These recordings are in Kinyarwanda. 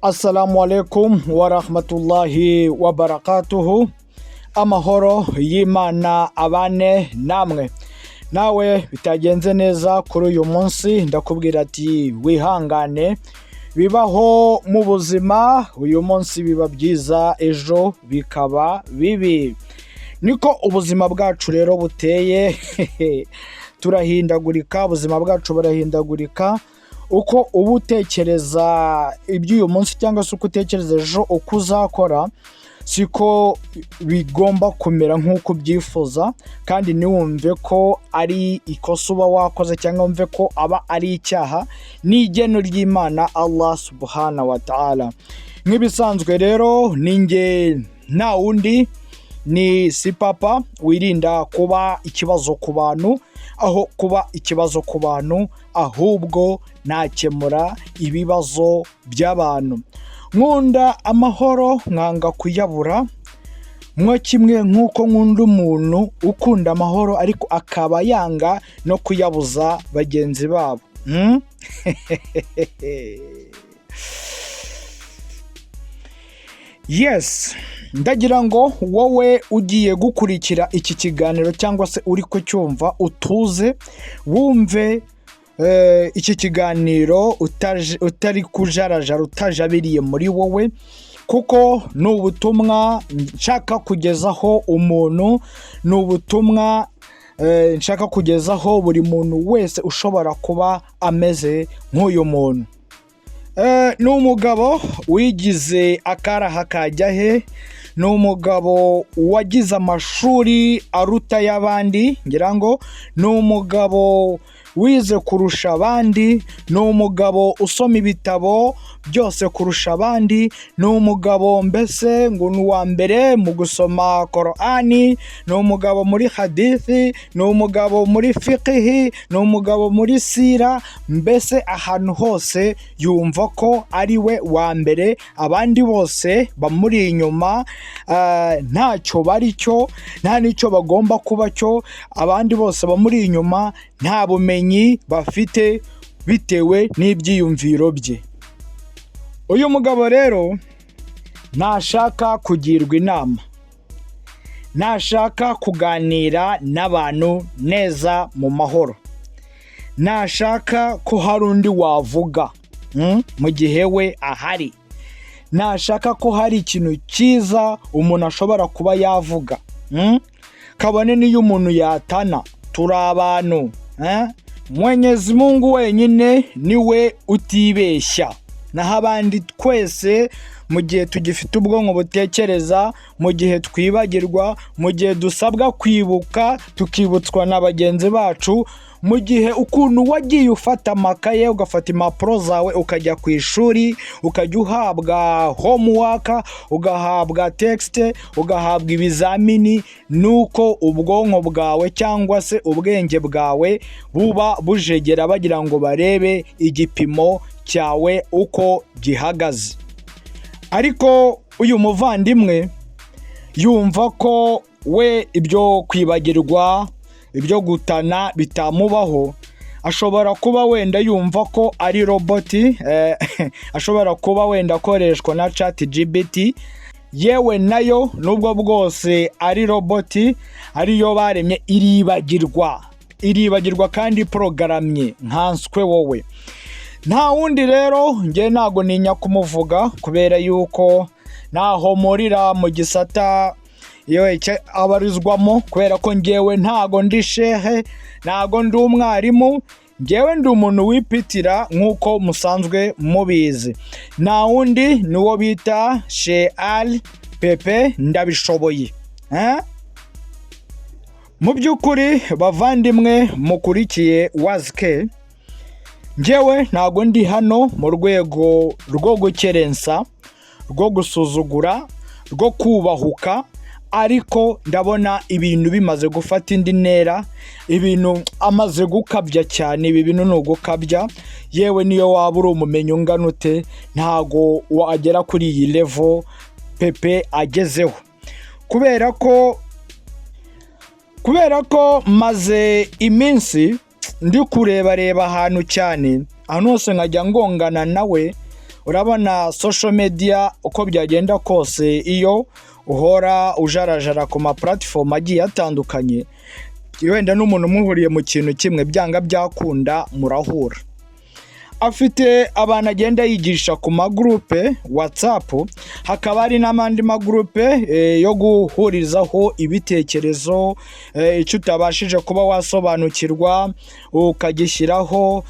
Assalamu alaikum wa rahmatullahi wa barakatuhu. Amahoro y'Imana abane namwe. Nawe bitagenze neza kuri uyu munsi ndakubwira ati wihangane, bibaho mu buzima, uyu munsi biba byiza ejo bikaba bibi. Niko ubuzima bwacu rero buteye. Turahindagurika, ubuzima bwacu burahindagurika. Uko uba utekereza iby'uyu munsi cyangwa se uko utekereza ejo uko uzakora, siko bigomba kumera nk'uko ubyifuza, kandi ntiwumve ko ari ikosa uba wakoze cyangwa wumve ko aba ari icyaha. Ni igeno ry'Imana Allah subhanahu wa ta'ala. Nk'ibisanzwe rero ninjye nta wundi ni si papa wirinda kuba ikibazo ku bantu, aho kuba ikibazo ku bantu ahubwo nakemura ibibazo by'abantu. Nkunda amahoro, nkanga kuyabura, mwo kimwe nk'uko nkunda umuntu ukunda amahoro ariko akaba yanga no kuyabuza bagenzi babo. Yes, ndagira ngo wowe ugiye gukurikira iki kiganiro cyangwa se uri kucyumva utuze wumve iki kiganiro utari kujarajara, utajabiriye muri wowe, kuko ni ubutumwa nshaka kugezaho umuntu, ni ubutumwa nshaka kugezaho buri muntu wese ushobora kuba ameze nk'uyu muntu. Ni umugabo wigize akaraha kajya he, ni umugabo wagize amashuri aruta y'abandi, ngira ngo ni umugabo wize kurusha abandi, ni umugabo usoma ibitabo byose kurusha abandi, ni umugabo mbese ngo ni uwa mbere mu gusoma Korani, ni umugabo muri hadithi, ni umugabo muri fiqhi, ni umugabo muri sira, mbese ahantu hose yumva ko ari we wa mbere, abandi bose bamuri inyuma ntacyo bari cyo, nta n'icyo bagomba kuba cyo, abandi bose bamuri inyuma nta bumenyi bafite bitewe n'ibyiyumviro bye. Uyu mugabo rero ntashaka kugirwa inama, ntashaka kuganira n'abantu neza mu mahoro, ntashaka ko hari undi wavuga mu gihe we ahari, ntashaka ko hari ikintu cyiza umuntu ashobora kuba yavuga, kabone n'iyo umuntu yatana. Turi abantu, Mwenyezi Mungu wenyine niwe utibeshya, naho abandi twese mu gihe tugifite ubwonko butekereza, mu gihe twibagirwa, mu gihe dusabwa kwibuka tukibutswa na bagenzi bacu, mu gihe ukuntu wagiye ufata amakaye ugafata impapuro zawe ukajya ku ishuri, ukajya uhabwa homework, ugahabwa text, ugahabwa ibizamini, nuko ubwonko bwawe cyangwa se ubwenge bwawe buba bujegera bagira ngo barebe igipimo cyawe uko gihagaze. Ariko uyu muvandimwe yumva ko we ibyo kwibagirwa, ibyo gutana bitamubaho. Ashobora kuba wenda yumva ko ari roboti, ashobora kuba wenda akoreshwa na ChatGPT, yewe nayo nubwo bwose ari roboti, ariyo baremye iribagirwa kandi programye nkanswe wowe. Nta wundi rero njye ntago ninya kumuvuga, kubera yuko naho murira mu gisata abarizwamo, kubera ko njyewe ntago ndi shehe, ntago ndi umwarimu, njyewe ndi umuntu wipitira nk'uko musanzwe mubizi. Nta wundi ni uwo bita SHK Ally Pepe, ndabishoboye. Mu by'ukuri bavandimwe mukurikiye WAZI-K, njyewe ntago ndi hano mu rwego rwo gukerensa, rwo gusuzugura, rwo kubahuka, ariko ndabona ibintu bimaze gufata indi ntera, ibintu amaze gukabya cyane. Ibi bintu ni ugukabya, yewe niyo waba uri umumenyi ungana ute ntago wagera kuri iyi level Pepe agezeho, kubera ko maze iminsi ndi kureba ahantu cyane, ahantu hose nkajya ngongana nawe, urabona social media uko byagenda kose iyo uhora ujarajara ku ma platform agiye atandukanye, wenda n'umuntu muhuriye mu kintu kimwe byanga byakunda murahura. Afite abantu agenda yigisha ku magroupe WhatsApp, hakaba hari n'amandi magroupe yo guhurizaho ibitekerezo, icyo utabashije kuba wasobanukirwa ukagishyiraho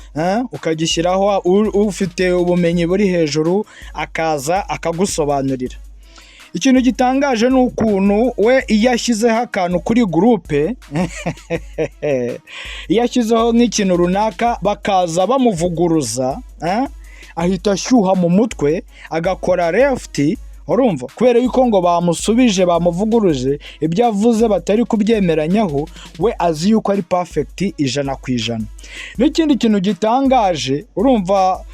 ufite ubumenyi buri hejuru akaza akagusobanurira. Ikintu gitangaje ni ukuntu we iyo ashyizeho akantu kuri groupe iyo ashyizeho nk'ikintu runaka bakaza bamuvuguruza, ahita ashyuha mu mutwe agakora left, urumva, kubera yuko ngo bamusubije bamuvuguruje ibyo avuze batari kubyemeranyaho, we azi yuko ari perfect 100%. N'ikindi kintu gitangaje, urumva,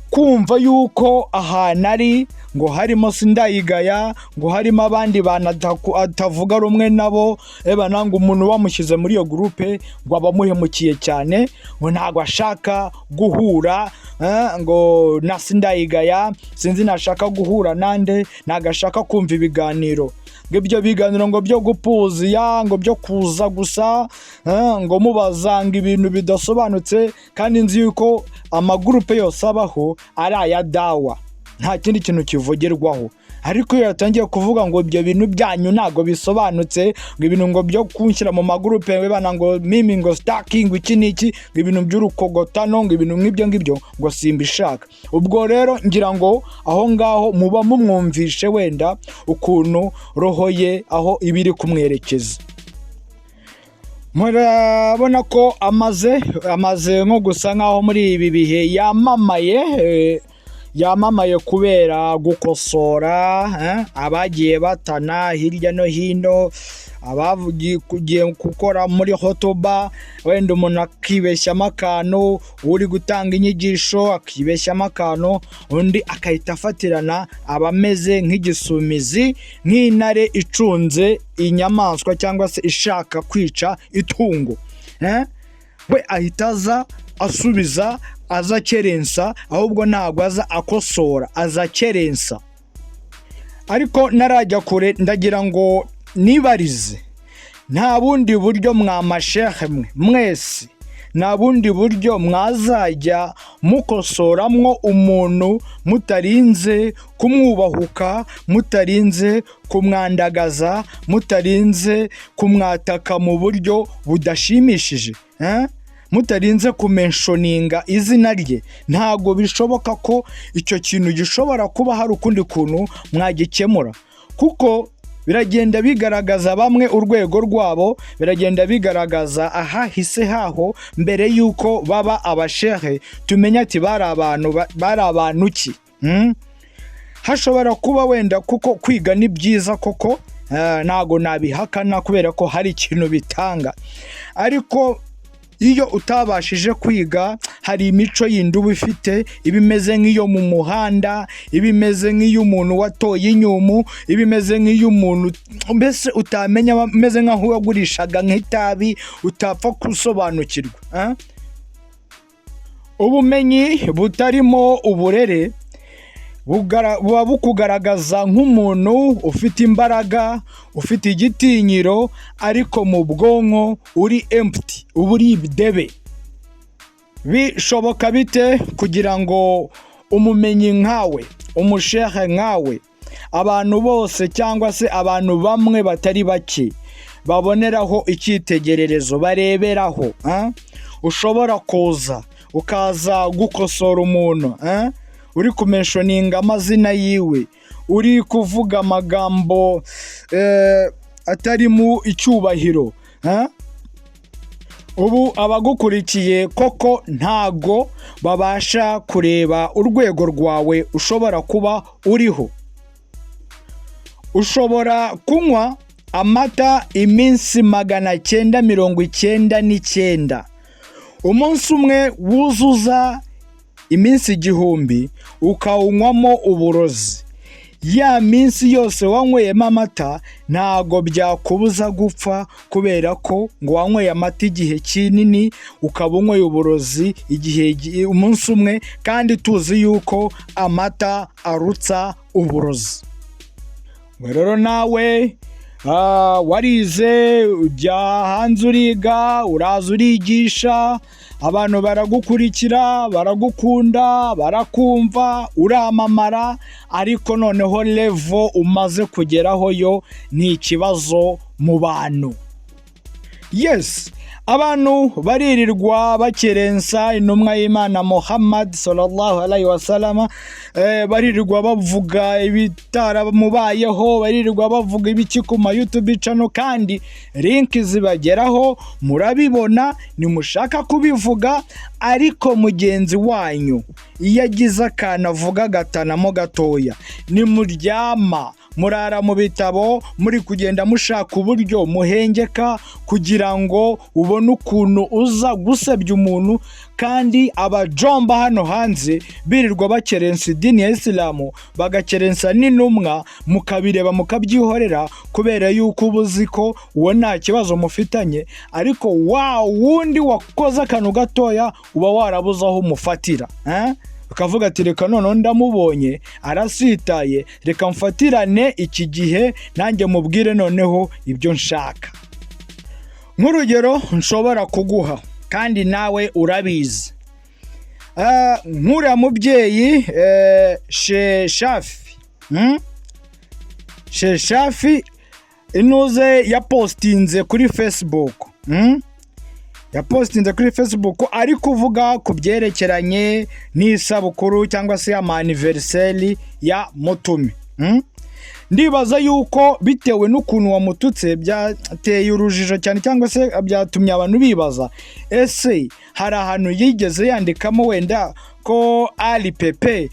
kumva yuko ahantu ari ngo harimo sindayigaya, ngo harimo abandi bantu atavuga rumwe nabo, nango umuntu bamushyize muri iyo groupe ngo abamuhemukiye cyane, ngo ntago ashaka guhura, ngo na sindayigaya, sinzi nashaka guhura nande, nagashaka kumva ibiganiro, ngo ibyo biganiro ngo byo gupuziya, ngo byo kuza gusa, ngo mubazanga ibintu bidasobanutse, kandi nzi yuko amagroupe yose abaho ari aya dawa, nta kindi kintu kivugerwaho. Ariko iyo yatangiye kuvuga ngo ibyo bintu byanyu ntago bisobanutse, ngo ibintu ngo byo kunshyira mu magroupe webana ngo mimi ngo stacking iki niki, ngo ibintu by'urukogotano, ngo ibintu nk'ibyo ngibyo ngo simbishaka. Ubwo rero ngira ngo aho ngaho muba mumwumvishe wenda ukuntu roho ye aho ibiri kumwerekeza. Murabona ko amaze nko gusa nkaho muri ibi bihe yamamaye kubera gukosora, abagiye batana hirya no hino, abavugiye gukora muri hotoba, wenda umuntu akibeshyamo akantu, uri gutanga inyigisho akibeshyamo akantu, undi akahita afatirana abameze nk'igisumizi, nk'intare icunze inyamaswa cyangwa se ishaka kwica itungo, we ahita aza asubiza, aza kerensa, ahubwo ntabwo aza akosora, aza kerensa. Ariko narajya kure ndagira ngo nibarize, nta bundi buryo mwamashehe mwese, nta bundi buryo mwazajya mukosoramwo umuntu mutarinze kumwubahuka, mutarinze kumwandagaza, mutarinze kumwataka mu buryo budashimishije, mutarinze kumenshoninga izina rye? Ntago bishoboka ko icyo kintu gishobora kuba hari ukundi kuntu mwagikemura, kuko biragenda bigaragaza bamwe urwego rwabo, biragenda bigaragaza ahahise haho mbere yuko baba abashehe tumenya ati bari abantu ki. Hashobora kuba wenda kuko kwiga ni byiza koko, ntago nabihakana kubera ko hari ikintu bitanga, ariko iyo utabashije kwiga hari imico yindi uba ufite, ibimeze nk'iyo mu muhanda, ibimeze nk'iy'umuntu watoye inyumu, ibimeze nk'iy'umuntu mbese utamenya, ameze nk'aho wagurishaga nk'itabi utapfa gusobanukirwa. Ubumenyi butarimo uburere buba bukugaragaza nk'umuntu ufite imbaraga, ufite igitinyiro, ariko mu bwonko uri empty, uba uri ibidebe. Bishoboka bite kugira ngo umumenyi nkawe, umushehe nkawe, abantu bose cyangwa se abantu bamwe batari bake baboneraho icyitegererezo, bareberaho, ushobora kuza ukaza gukosora umuntu, uri kumenshoninga amazina yiwe, uri kuvuga amagambo atari mu icyubahiro, ubu abagukurikiye koko ntago babasha kureba urwego rwawe ushobora kuba uriho. Ushobora kunywa amata iminsi 999, umunsi umwe wuzuza iminsi 1000 ukawunywamo uburozi. ya minsi yose wanyweyemo amata ntago byakubuza gupfa, kubera ko ngo wanyweye amata igihe kinini ukaba unyweye uburozi igihe umunsi umwe, kandi tuzi yuko amata arutsa uburozi. Rero nawe warize, ujya hanze uriga, uraza urigisha, abantu baragukurikira, baragukunda, barakumva, uramamara, ariko noneho level umaze kugeraho yo ni ikibazo mu bantu. Yes, abantu baririrwa bakerensa intumwa y'Imana Muhammad sallallahu alaihi wasallam, baririrwa bavuga ibitaramubayeho, baririrwa bavuga ibiki ku ma YouTube channel, kandi link zibageraho murabibona, nimushaka kubivuga, ariko mugenzi wanyu iyo agize akantu avuga gatanamo gatoya, nimuryama murara mu bitabo muri kugenda mushaka uburyo muhengeka kugira ngo ubone ukuntu uza gusebya umuntu, kandi abajomba hano hanze birirwa bakerensa idini ya Islamu, bagakerensa n'intumwa, mukabireba mukabyihorera kubera yuko ubuzi ko uwo nta kibazo mufitanye, ariko wundi wakoze akantu gatoya uba warabuze aho umufatira, ukavuga ati reka noneho ndamubonye arasitaye, reka mfatirane iki gihe nanjye mubwire noneho ibyo nshaka. Nk'urugero nshobora kuguha kandi nawe urabizi, nk'uriya mubyeyi Sheshafi inuze yapostinze kuri Facebook, yapostinze kuri Facebook ari kuvuga ku byerekeranye n'isabukuru cyangwa se y'amaniversary ya Mutumi. Ndibaza yuko bitewe n'ukuntu wamututse byateye urujijo cyane, cyangwa se byatumye abantu bibaza, ese hari ahantu yigeze yandikamo wenda ko Ally Pepe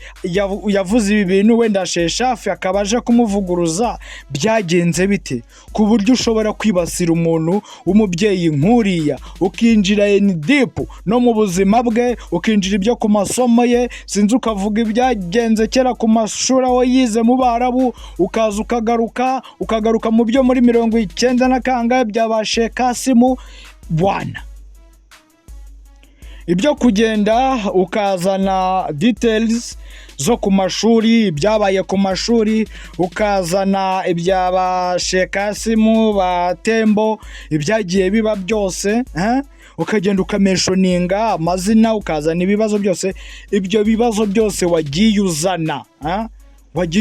yavuze ibi bintu, wenda Sheshafi akaba aje kumuvuguruza, byagenze bite ku buryo ushobora kwibasira umuntu w'umubyeyi nk'uriya, ukinjira deep no mu buzima bwe, ukinjira ibyo ku masomo ye, sinzi ukavuga ibyagenze kera ku mashuri aho yize mu Barabu, ukaza ukagaruka mu byo muri 90 na kangahe bya SHK bwana, ibyo kugenda ukazana details zo ku mashuri, byabaye ku mashuri, ukazana ibyaba SHK ba Tembo, ibyagiye biba byose, ukagenda ukamenshoninga amazina, ukazana ibibazo byose, ibyo bibazo byose wagiye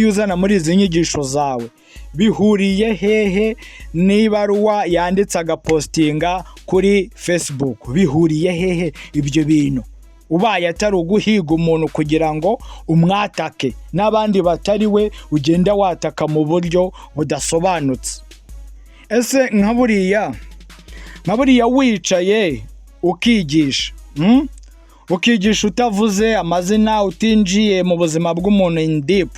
uzana muri izi nyigisho zawe, bihuriye hehe n'ibaruwa yanditse agapostinga kuri Facebook? Bihuriye hehe ibyo bintu? Ubaye atari uguhiga umuntu kugira ngo umwatake, n'abandi batari we ugenda wataka mu buryo budasobanutse. Ese nka buriya wicaye ukigisha, ukigisha utavuze amazina, utinjiye mu buzima bw'umuntu in deep,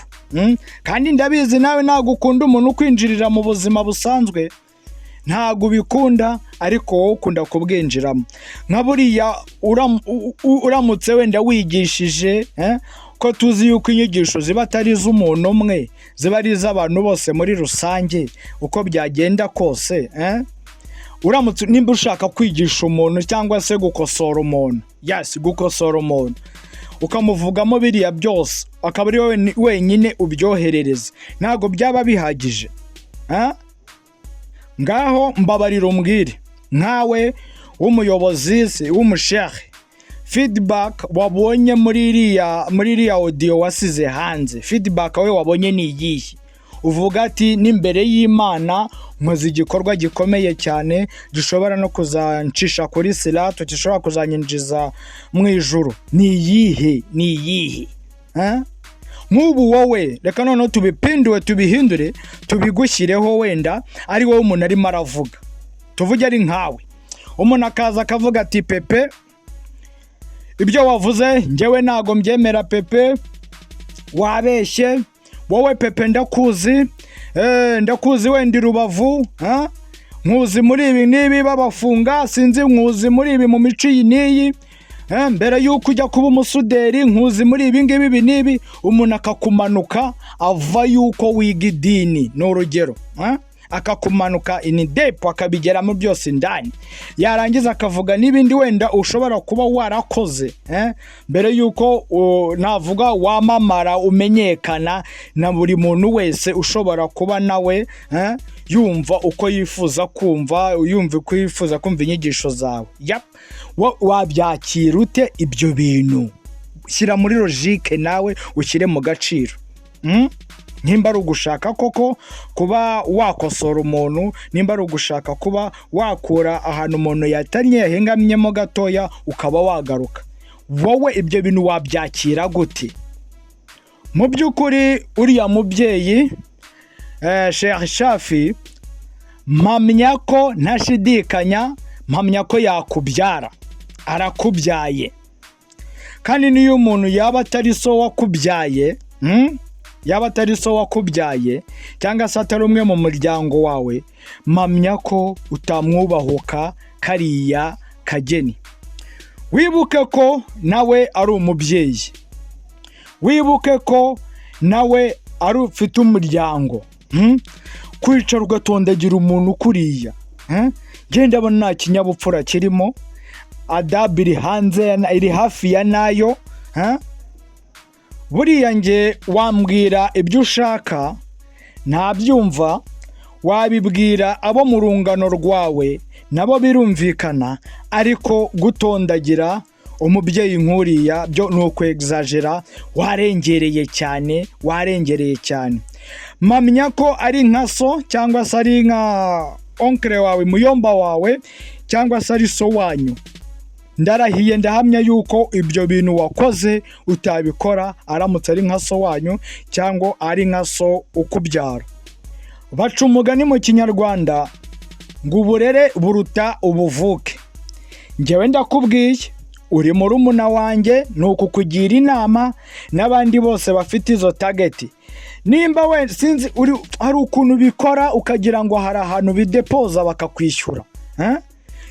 kandi ndabizi nawe ntabwo ukunda umuntu kwinjirira mu buzima busanzwe, ntabwo ubikunda, ariko wowe ukunda kubwinjiramo. Nka buriya uramutse wenda wigishije, ko tuzi yuko inyigisho ziba atari iz'umuntu umwe, ziba ari iz'abantu bose muri rusange uko byagenda kose, uramutse nimba ushaka kwigisha umuntu cyangwa se gukosora umuntu, gukosora umuntu, ukamuvugamo biriya byose, akaba ari wowe wenyine ubyoherereza, ntabwo byaba bihagije. Ngaho mbabarira umbwire, nkawe w'umuyobozi w'umushehe, feedback wabonye muri iriya audio wasize hanze, feedback we wabonye ni iyihe? Uvuga ati n'imbere y'Imana nkoze igikorwa gikomeye cyane gishobora no kuzancisha kuri sirato, gishobora kuzanyinjiza mu ijuru, ni iyihe? Nk'ubu wowe reka noneho tubihindure tubigushyireho, wenda ari wowe umuntu arimo aravuga, tuvuge ari nkawe, umuntu akaza akavuga ati Pepe, ibyo wavuze njyewe ntago mbyemera Pepe, wabeshye wowe Pepe, ndakuzi wenda i Rubavu, nkuzi muri ibi n'ibi babafunga, sinzi nkuzi muri ibi mu mico iyi n'iyi, mbere yuko ujya kuba umusuderi nkuzi muri ibi ngibi umuntu akakumanuka ava yuko wiga idini ni urugero akakumanuka inidepo akabigeramo byose indani yarangiza akavuga n'ibindi wenda ushobora kuba warakoze mbere yuko navuga wamamara umenyekana na buri muntu wese ushobora kuba nawe yumva uko yifuza kumva yumva uko yifuza kumva inyigisho zawe wabyakira ute ibyo bintu shyira muri logique nawe ushyire mu gaciro nimba ari ugushaka koko kuba wakosora umuntu nimba ari ugushaka kuba wakura ahantu umuntu yatanye yahengamyemo gatoya ukaba wagaruka wowe ibyo bintu wabyakira gute mu by'ukuri uriya mubyeyi shafi mpamya ko ntashidikanya mpamya ko yakubyara arakubyaye kandi niyo umuntu yaba atari so wakubyaye yaba atari so wakubyaye cyangwa se atari umwe mu muryango wawe mpamya ko utamwubahuka kariya kageni wibuke ko nawe ari umubyeyi wibuke ko nawe ari ufite umuryango kwicara ugatondagira umuntu kuriya genda abona nta kinyabupfura kirimo adabu iri hanze iri hafi ya nayo buriya nge wambwira ibyo ushaka ntabyumva wabibwira abo mu rungano rwawe nabo birumvikana ariko gutondagira umubyeyi nkuriya byo ni ukwegzagera warengereye cyane mpamya ko ari nka so cyangwa se ari nka onkere wawe muyomba wawe cyangwa se ari so wanyu ndarahiye ndahamya yuko ibyo bintu wakoze utabikora aramutse ari nka so wanyu cyangwa ari nka so ukubyara baca umugani mu kinyarwanda ngo uburere buruta ubuvuke njyewe ndakubwiye uri murumuna wanjye ni ukukugira inama n'abandi bose bafite izo tageti nimba we sinzi hari ukuntu bikora ukagira ngo hari ahantu bidepoza bakakwishyura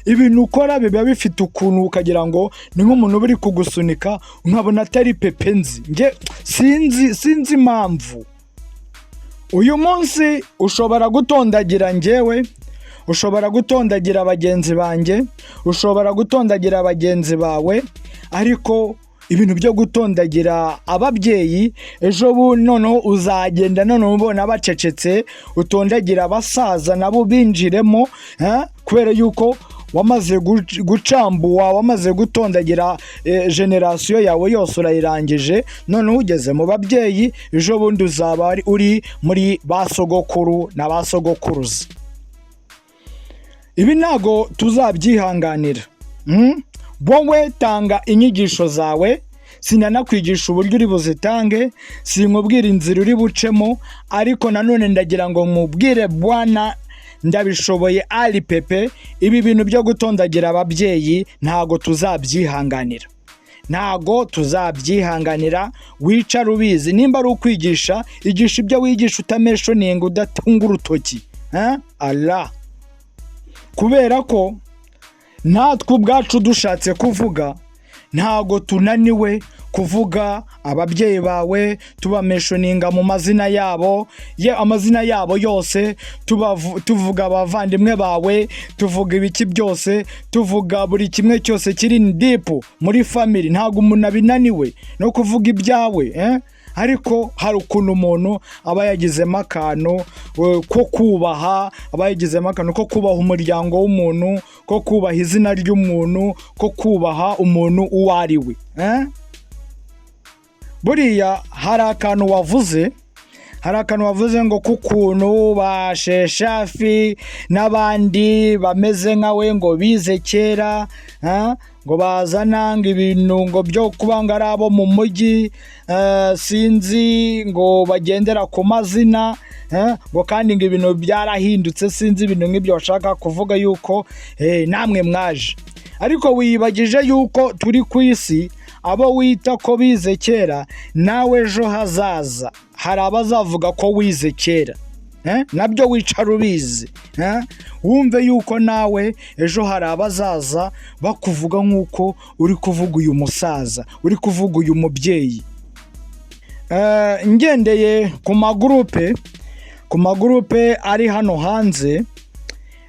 ibintu ukora biba bifite ukuntu ukagira ngo ni nk'umuntu uri kugusunika nkabona atari pepe nzi nge sinzi impamvu uyu munsi ushobora gutondagira njyewe ushobora gutondagira bagenzi banjye ushobora gutondagira bagenzi bawe ariko ibintu byo gutondagira ababyeyi ejo noneho uzagenda noneho ubona bacecetse utondagira abasaza nabo binjiremo kubera yuko wamaze gucambuwa wamaze gutondagira generasiyo yawe yose urayirangije noneho ugeze mu babyeyi ejo bundi uzaba uri muri ba sogokuru na ba sogokuruza ibi ntago tuzabyihanganira wowe tanga inyigisho zawe sinanakwigisha uburyo uri buzitange sinkubwira inzira uri bucemo ariko nanone ndagira ngo nkubwire bwana ndabishoboye Ally Pepe ibi bintu byo gutondagira ababyeyi ntago tuzabyihanganira wicara ubizi nimba ari ukwigisha igisha ibyo wigisha utameshoninga udatunga urutoki Allah kubera ko natwe ubwacu dushatse kuvuga ntago tunaniwe kuvuga ababyeyi bawe tubameshoninga mu mazina yabo amazina yabo yose tuvuga abavandimwe bawe tuvuga ibiki byose tuvuga buri kimwe cyose kiri ndipu muri family ntago umuntu abinaniwe no kuvuga ibyawe ariko hari ukuntu umuntu aba yagizemo akantu ko kubaha aba yagizemo akantu ko kubaha umuryango w'umuntu ko kubaha izina ry'umuntu ko kubaha umuntu uwo ari we buriya hari akantu wavuze ngo kukuntu basheshafi n'abandi bameze nkawe ngo bize kera ngo bazana ngo ibintu ngo byo kubanga ari abo mu mujyi sinzi ngo bagendera ku mazina ngo kandi ngo ibintu byarahindutse sinzi ibintu nk'ibyo bashaka kuvuga yuko namwe mwaje ariko wiyibagije yuko turi ku isi abo wita ko bize kera nawe ejo hazaza hari abazavuga ko wize kera nabyo wicara ubizi, wumve yuko nawe ejo hari abazaza bakuvuga nk'uko uri kuvuga uyu musaza, uri kuvuga uyu mubyeyi. Ngendeye ku magurupe ari hano hanze,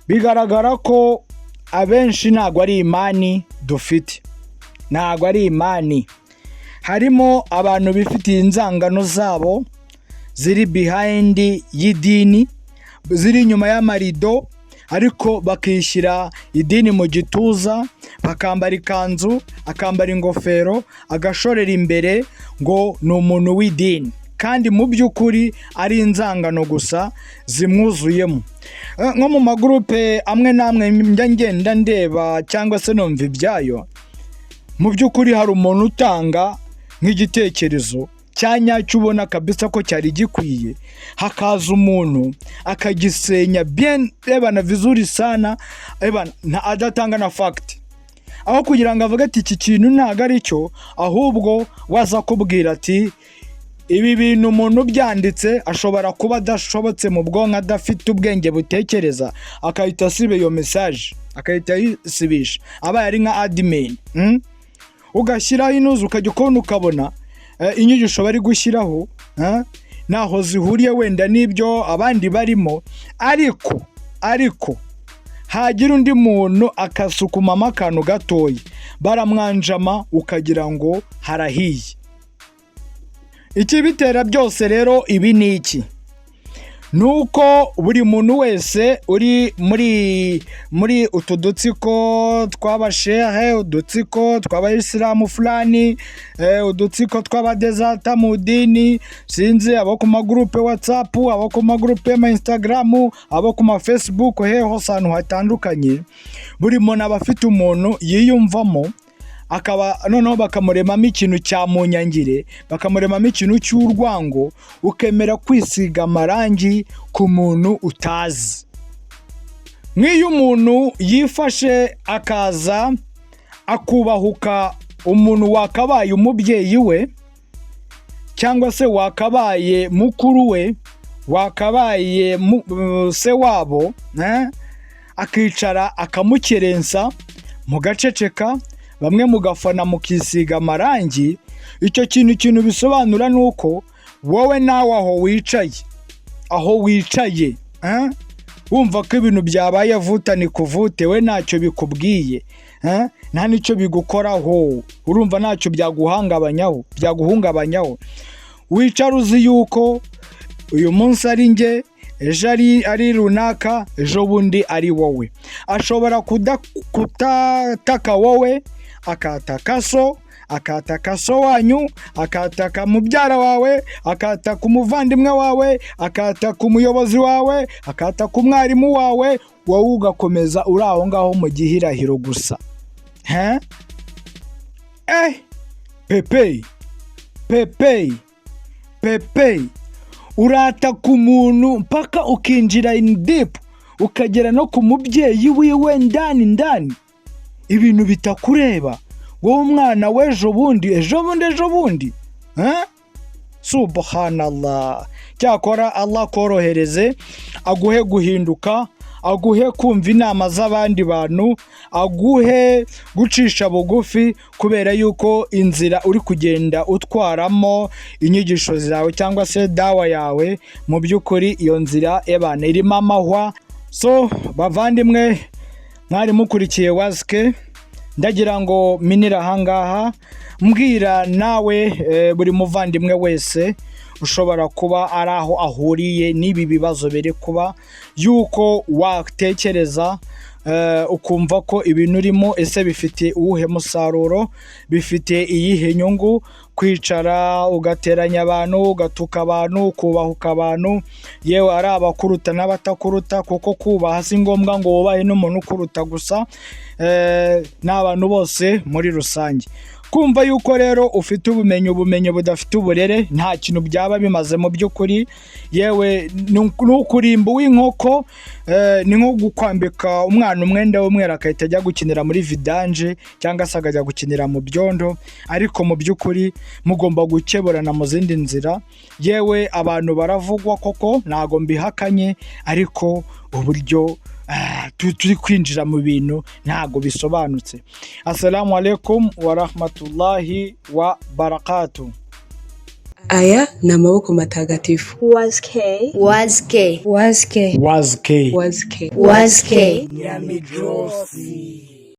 bigaragara ko abenshi ntabwo ari imani dufite, ntabwo ari imani. Harimo abantu bifitiye inzangano zabo ziri behind y'idini, ziri inyuma y'amarido, ariko bakishyira idini mu gituza, bakambara ikanzu, akambara ingofero, agashorera imbere ngo ni umuntu w'idini, kandi mu by'ukuri ari inzangano gusa zimwuzuyemo. Nko mu magurupe amwe n'amwe ngenda ndeba cyangwa se numva ibyayo, mu by'ukuri hari umuntu utanga nk'igitekerezo cyanyacyo ubona kabisa ko cyari gikwiye, hakaza umuntu akagisenya bien ebana vizuri sana, ebana adatanga na fact, aho kugira ngo avuge ati iki kintu ntago ari cyo, ahubwo waza kubwira ati ibi bintu umuntu byanditse ashobora kuba adashobotse mu bwonko, adafite ubwenge butekereza, akahita asiba iyo message, akahita yisibisha, aba yari nka admin. Ugashyiraho inuzu ukajya ukabona inyigisho bari gushyiraho naho zihuriye wenda n'ibyo abandi barimo, ariko hagira undi muntu akasukumamo akantu gatoya, baramwanjama ukagira ngo harahiye. Ikibitera byose rero ibi ni iki? Nuko buri muntu wese uri muri utu dutsiko tw'abashehe, udutsiko tw'abayisilamu fulani, udutsiko tw'abadezata mu dini, sinzi abo ku magurupe WhatsApp, abo ku magurupe ma Instagram, abo ku ma Facebook, hose ahantu hatandukanye, buri muntu aba afite umuntu yiyumvamo, akaba noneho bakamuremamo ikintu cya munyangire, bakamuremamo ikintu cy'urwango, ukemera kwisiga amarangi ku muntu utazi. Nk'iyo umuntu yifashe akaza akubahuka umuntu wakabaye umubyeyi we, cyangwa se wakabaye mukuru we, wakabaye se wabo, akicara akamukerensa, mugaceceka, bamwe mugafana mukisiga amarangi, icyo kintu bisobanura nuko wowe nawe aho wicaye wumva ko ibintu byabaye vuta ni kuvute, we ntacyo bikubwiye, nta nicyo bigukoraho, urumva ntacyo byaguhungabanyaho, wicara uzi yuko uyu munsi ari nge, ejo ari runaka, ejo bundi ari wowe. Ashobora kutataka wowe, akataka so, akataka so wanyu, akataka mubyara wawe, akataka umuvandimwe wawe, akataka umuyobozi wawe, akataka umwarimu wawe, wowe ugakomeza uri aho ngaho mu gihirahiro gusa. Pepe urata ku muntu mpaka ukinjira in deep, ukagera no ku mubyeyi wiwe ndani, ibintu bitakureba, wowe umwana w'ejo bundi. Subhanallah. Cyakora Allah korohereze, aguhe guhinduka, aguhe kumva inama z'abandi bantu, aguhe gucisha bugufi, kubera yuko inzira uri kugenda utwaramo inyigisho zawe cyangwa se dawa yawe, mu by'ukuri iyo nzira ebana irimo amahwa. So bavandimwe mwari mukurikiye WAZI-K, ndagira ngo minira ahangaha mbwira nawe buri muvandimwe wese ushobora kuba ari aho ahuriye n'ibi bibazo biri kuba, yuko watekereza ukumva ko ibintu urimo ese bifite uwuhe musaruro, bifite iyihe nyungu, kwicara ugateranya abantu, ugatuka abantu, ukubahuka abantu, yewe ari abakuruta n'abatakuruta, kuko kubaha si ngombwa ngo wubahe n'umuntu ukuruta gusa, n'abantu bose muri rusange. kumva yuko rero ufite ubumenyi budafite uburere nta kintu byaba bimaze mu by'ukuri. Yewe n'ukurimba w'inkoko, ni nko gukwambika umwana umwenda w'umweru akahita ajya gukinira muri vidanje cyangwa se akajya gukinira mu byondo, ariko mu by'ukuri mugomba gukeburana mu zindi nzira. Yewe abantu baravugwa koko, ntago mbihakanye, ariko uburyo turi kwinjira mu bintu ntago bisobanutse. Assalamu alaikum wa rahmatullahi wa barakatuh. Aya ni amaboko matagatifu. WAZI-K. WAZI-K. WAZI-K. WAZI-K. WAZI-K. WAZI-K. Nyamijosi.